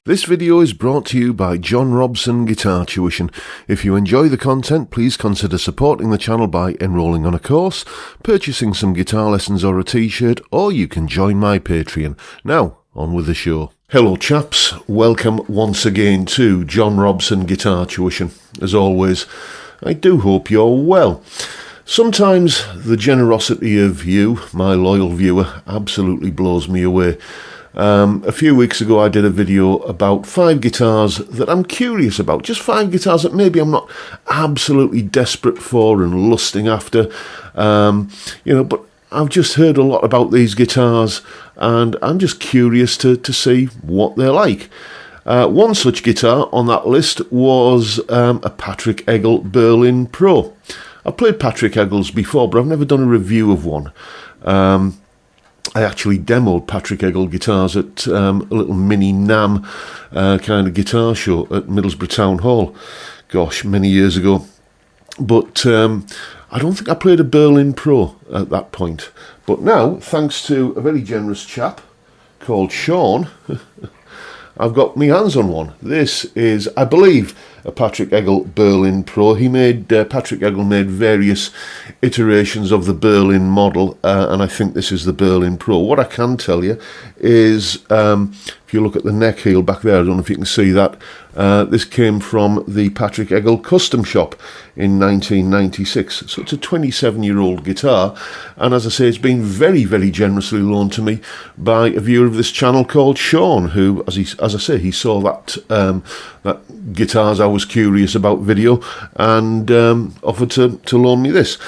This video is brought to you by John Robson Guitar Tuition. If you enjoy the content, please consider supporting the channel by enrolling on a course, purchasing some guitar lessons or a t-shirt, or you can join my Patreon. Now, on with the show. Hello chaps, welcome once again to John Robson Guitar Tuition. As always, I do hope you're well. Sometimes the generosity of you, my loyal viewer, absolutely blows me away. A few weeks ago I did a video about 5 guitars that I'm curious about. Just 5 guitars that maybe I'm not absolutely desperate for and lusting after. But I've just heard a lot about these guitars and I'm just curious to see what they're like. One such guitar on that list was a Patrick Eggle Berlin Pro. I've played Patrick Eggles before, but I've never done a review of one. I actually demoed Patrick Eggle guitars at a little mini NAMM kind of guitar show at Middlesbrough Town Hall. Gosh, many years ago. But I don't think I played a Berlin Pro at that point. But now, thanks to a very generous chap called Sean, I've got my hands on one. This is, I believe, a Patrick Eggle Berlin Pro. Patrick Eggle made various iterations of the Berlin model, and I think this is the Berlin Pro. What I can tell you is, if you look at the neck heel back there, I don't know if you can see that, this came from the Patrick Eggle Custom Shop in 1996. So it's a 27-year-old guitar, and as I say, it's been very, very generously loaned to me by a viewer of this channel called Sean, who, as I say, he saw that guitars I was curious about video and offered to loan me this.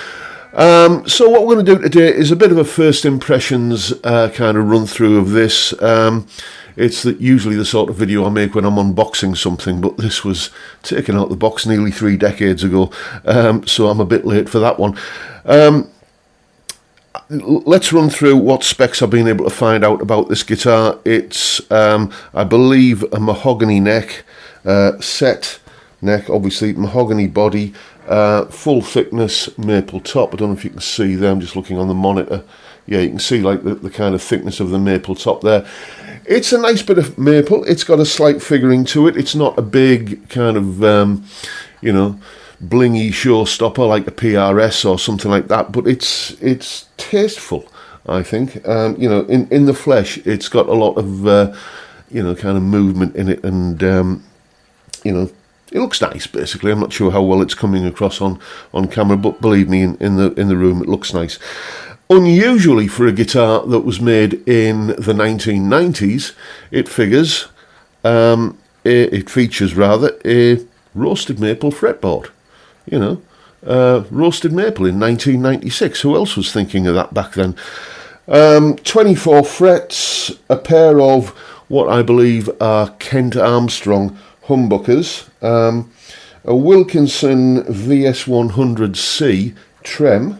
So what we're going to do today is a bit of a first impressions kind of run through of this. It's usually the sort of video I make when I'm unboxing something, but this was taken out of the box nearly 3 decades ago, so I'm a bit late for that one. Let's run through what specs I've been able to find out about this guitar. It's, I believe, a mahogany neck, set neck, obviously, mahogany body, full thickness maple top. I don't know if you can see there, I'm just looking on the monitor. Yeah, you can see like the kind of thickness of the maple top there. It's a nice bit of maple. It's got a slight figuring to it. It's not a big kind of, blingy showstopper like a PRS or something like that, but it's tasteful, I think. In the flesh, it's got a lot of, kind of movement in it, and, it looks nice, basically. I'm not sure how well it's coming across on camera, but believe me, in the room, it looks nice. Unusually for a guitar that was made in the 1990s, it features a roasted maple fretboard. Roasted maple in 1996. Who else was thinking of that back then? 24 frets, a pair of what I believe are Kent Armstrong humbuckers, a Wilkinson VS100C trem,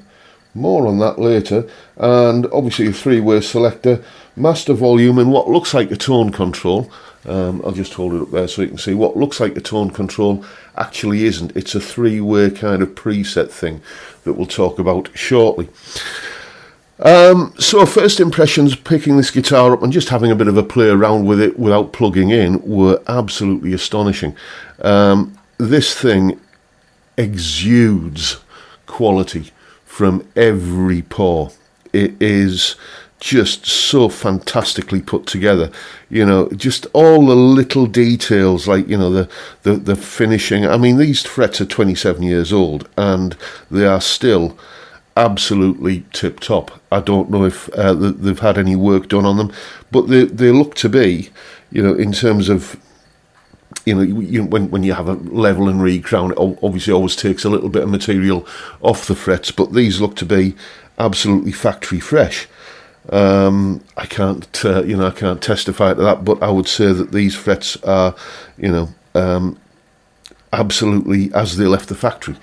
more on that later, and obviously a 3-way selector, master volume, and what looks like a tone control. I'll just hold it up there so you can see what looks like a tone control actually isn't. It's a 3-way kind of preset thing that we'll talk about shortly. So first impressions picking this guitar up and just having a bit of a play around with it without plugging in were absolutely astonishing. This thing exudes quality from every pore. It is just so fantastically put together, just all the little details, like the finishing. I mean, these frets are 27 years old and they are still absolutely tip top. I don't know if they've had any work done on them, but they look to be, in terms of when you have a level and recrown, it obviously always takes a little bit of material off the frets, but these look to be absolutely factory fresh. I can't testify to that, but I would say that these frets are, absolutely as they left the factory.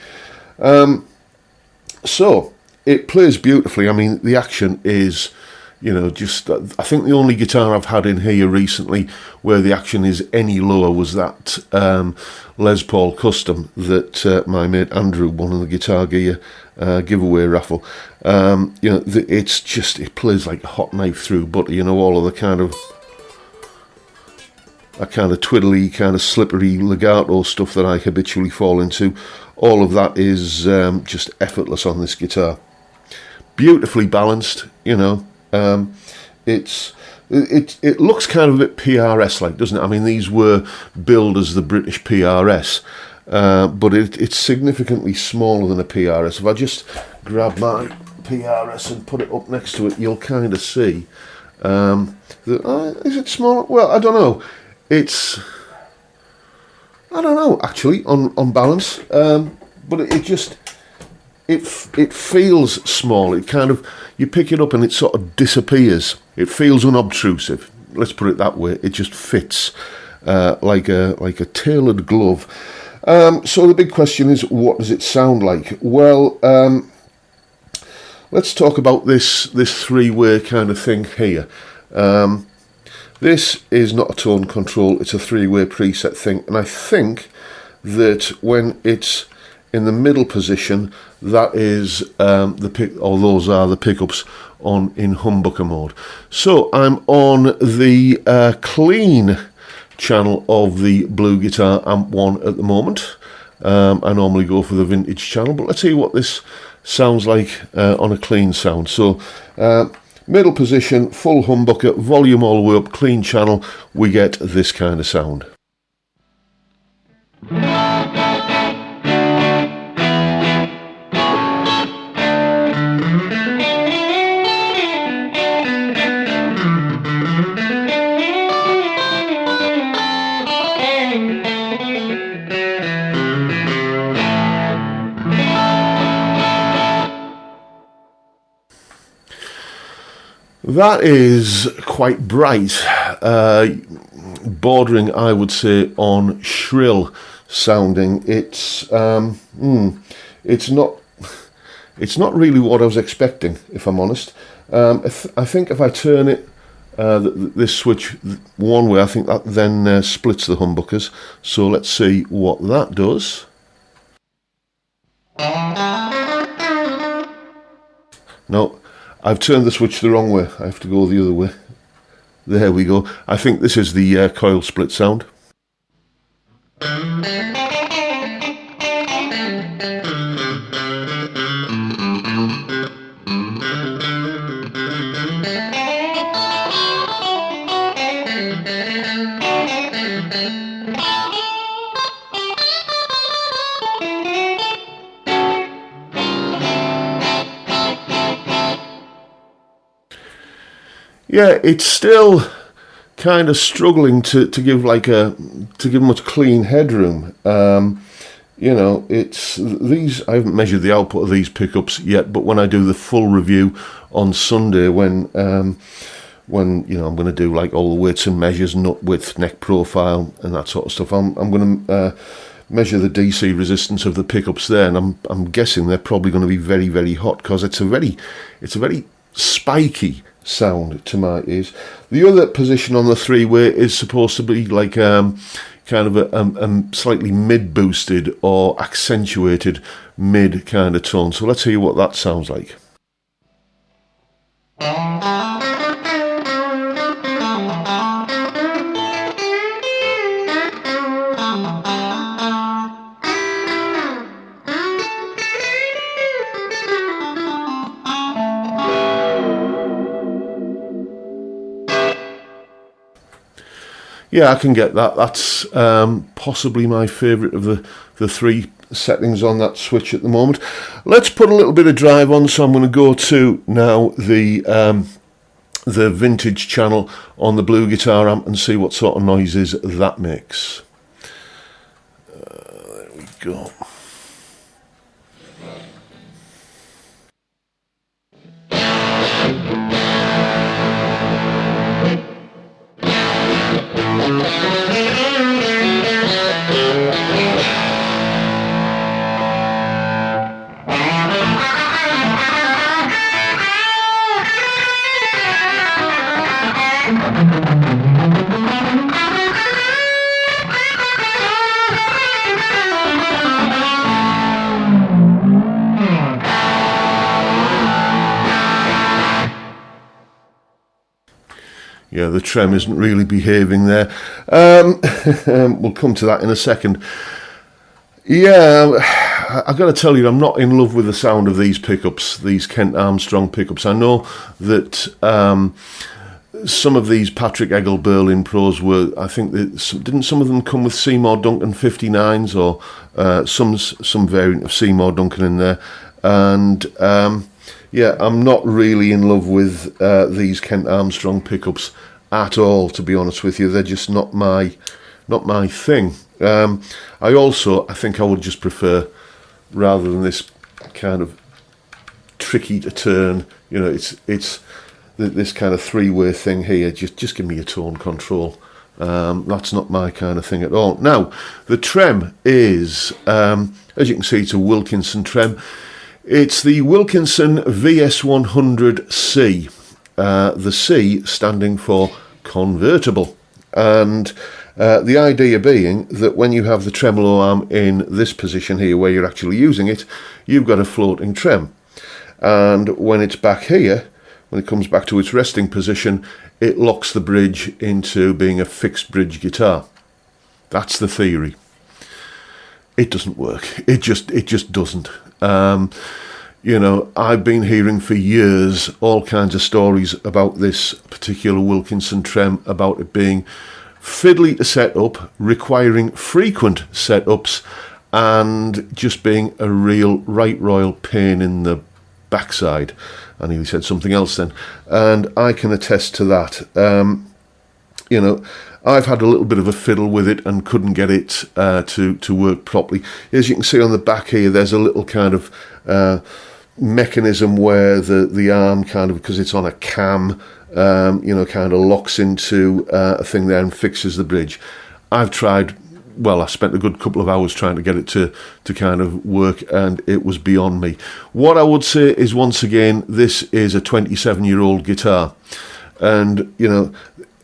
So it plays beautifully. I mean, the action is, I think the only guitar I've had in here recently where the action is any lower was that Les Paul Custom that my mate Andrew won in the Guitar Gear giveaway raffle. It plays like a hot knife through butter, all of the kind of that kind of twiddly, kind of slippery legato stuff that I habitually fall into. All of that is just effortless on this guitar. Beautifully balanced, you know. It looks kind of a bit PRS-like, doesn't it? I mean, these were billed as the British PRS, but it's significantly smaller than a PRS. If I just grab my PRS and put it up next to it, you'll kind of see that, is it smaller? Well, I don't know. I don't know, actually, on balance, but it feels small. It kind of, you pick it up and it sort of disappears. It feels unobtrusive. Let's put it that way. It just fits like a tailored glove. So the big question is, what does it sound like? Well, let's talk about this three-way kind of thing here. This is not a tone control, it's a three-way preset thing, and I think that when it's in the middle position, that is those are the pickups in humbucker mode. So I'm on the clean channel of the Blue Guitar Amp 1 at the moment. I normally go for the vintage channel, but let's see what this sounds like on a clean sound. So middle position, full humbucker, volume all the way up, clean channel, we get this kind of sound. That is quite bright, bordering, I would say, on shrill sounding. It's not really what I was expecting, if I'm honest. I think if I turn it this switch one way, I think that then splits the humbuckers. So let's see what that does. No. I've turned the switch the wrong way. I have to go the other way. There we go. I think this is the coil split sound. Yeah, it's still kind of struggling to give much clean headroom. You know, it's these. I haven't measured the output of these pickups yet, but when I do the full review on Sunday, when you know I'm going to do like all the weights and measures, nut width, neck profile, and that sort of stuff, I'm going to measure the DC resistance of the pickups there, and I'm guessing they're probably going to be very, very hot because it's a very spiky sound to my ears. The other position on the three-way is supposed to be like kind of a slightly mid-boosted or accentuated mid kind of tone. So let's hear what that sounds like. Yeah, I can get that. That's possibly my favourite of the three settings on that switch at the moment. Let's put a little bit of drive on, so I'm going to go to now the vintage channel on the Blue Guitar amp and see what sort of noises that makes. There we go. yeah, the trem isn't really behaving there. We'll come to that in a second. Yeah, I've got to tell you, I'm not in love with the sound of these pickups, these Kent Armstrong pickups. I know that some of these Patrick Eggle Berlin Pros were, I think, didn't some of them come with Seymour Duncan 59s or some variant of Seymour Duncan in there? And yeah, I'm not really in love with these Kent Armstrong pickups at all, to be honest with you. They're just not my thing. I think I would just prefer, rather than this kind of tricky to turn, you know, it's this kind of three-way thing here. Just give me a tone control. That's not my kind of thing at all. Now, the trem is, as you can see, it's a Wilkinson trem. It's the Wilkinson VS100C. The C standing for convertible, and the idea being that when you have the tremolo arm in this position here where you're actually using it, you've got a floating trem, and when it's back here, when it comes back to its resting position, it locks the bridge into being a fixed bridge guitar. That's the theory. It doesn't work. It just doesn't. You know, I've been hearing for years all kinds of stories about this particular Wilkinson trem, about it being fiddly to set up, requiring frequent setups, and just being a real right royal pain in the backside. I nearly said something else then, and I can attest to that. You know, I've had a little bit of a fiddle with it and couldn't get it to work properly. As you can see on the back here, there's a little kind of mechanism where the arm kind of, because it's on a cam, you know, kind of locks into a thing there and fixes the bridge. I've tried, well, I spent a good couple of hours trying to get it to kind of work, and it was beyond me. What I would say is, once again, this is a 27-year-old guitar, and, you know,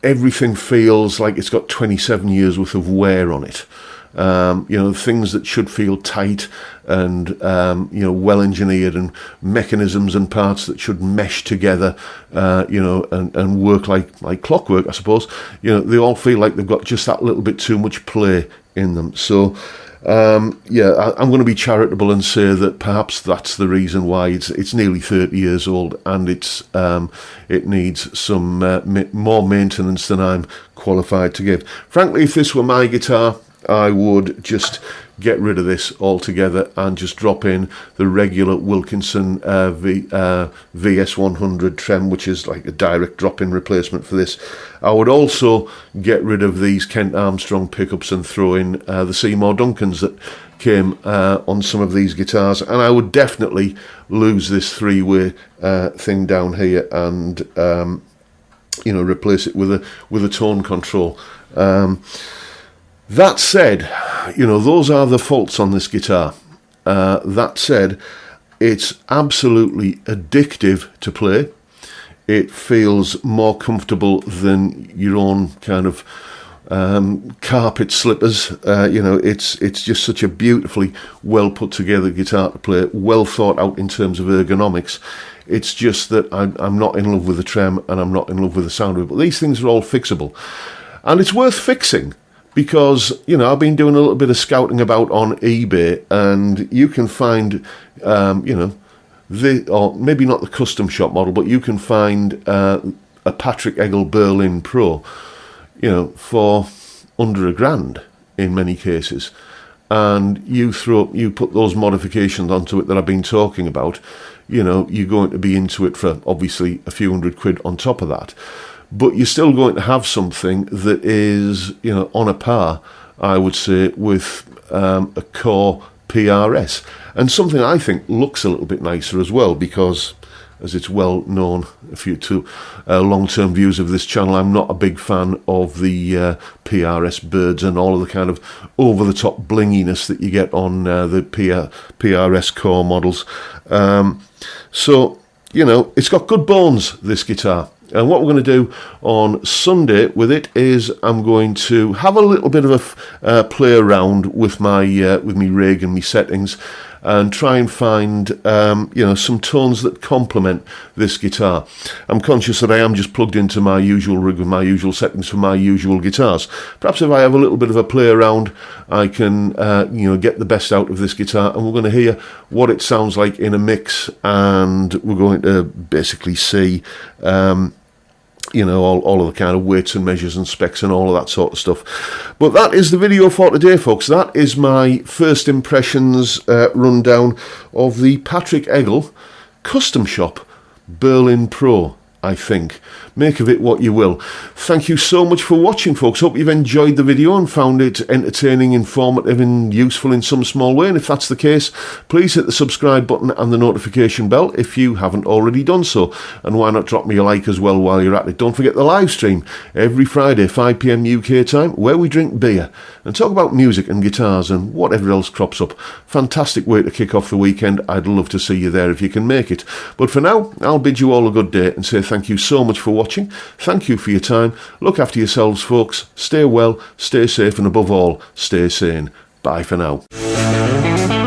everything feels like it's got 27 years worth of wear on it. You know, things that should feel tight and, you know, well engineered, and mechanisms and parts that should mesh together, you know, and work like clockwork, I suppose. You know, they all feel like they've got just that little bit too much play in them. So, yeah, I'm going to be charitable and say that perhaps that's the reason why it's nearly 30 years old, and it needs some more maintenance than I'm qualified to give. Frankly, if this were my guitar, I would just get rid of this altogether and just drop in the regular Wilkinson VS100 trem, which is like a direct drop-in replacement for this. I would also get rid of these Kent Armstrong pickups and throw in the Seymour Duncans that came on some of these guitars, and I would definitely lose this three-way thing down here and you know, replace it with a tone control. That said, you know, those are the faults on this guitar. That said, it's absolutely addictive to play. It feels more comfortable than your own kind of carpet slippers. You know, it's just such a beautifully well put together guitar to play, well thought out in terms of ergonomics. It's just that I'm not in love with the trem, and I'm not in love with the sound of it. But these things are all fixable, and it's worth fixing. Because, you know, I've been doing a little bit of scouting about on eBay, and you can find, you know, or maybe not the custom shop model, but you can find a Patrick Eggle Berlin Pro, you know, for under £1,000 in many cases. And you put those modifications onto it that I've been talking about, you know, you're going to be into it for obviously a few £100 on top of that. But you're still going to have something that is, you know, on a par, I would say, with a core PRS. And something I think looks a little bit nicer as well, because, as it's well known, if you to long-term viewers of this channel, I'm not a big fan of the PRS birds and all of the kind of over-the-top blinginess that you get on the PRS core models. So, you know, it's got good bones, this guitar. And what we're going to do on Sunday with it is I'm going to have a little bit of a play around with my rig and my settings, and try and find some tones that complement this guitar. I'm conscious that I am just plugged into my usual rig with my usual settings for my usual guitars. Perhaps if I have a little bit of a play around, I can get the best out of this guitar, and we're going to hear what it sounds like in a mix, and we're going to basically see all of the kind of weights and measures and specs and all of that sort of stuff. But that is the video for today, folks. That is my first impressions rundown of the Patrick Eggle Custom Shop Berlin Pro, I think. Make of it what you will. Thank you so much for watching, folks. Hope you've enjoyed the video and found it entertaining, informative and useful in some small way. And if that's the case, please hit the subscribe button and the notification bell if you haven't already done so. And why not drop me a like as well while you're at it. Don't forget the live stream every Friday, 5 PM UK time, where we drink beer and talk about music and guitars and whatever else crops up. Fantastic way to kick off the weekend. I'd love to see you there if you can make it. But for now, I'll bid you all a good day and say thank you so much for watching. Thank you for your time. Look after yourselves, folks. Stay well, stay safe, and above all, stay sane. Bye for now.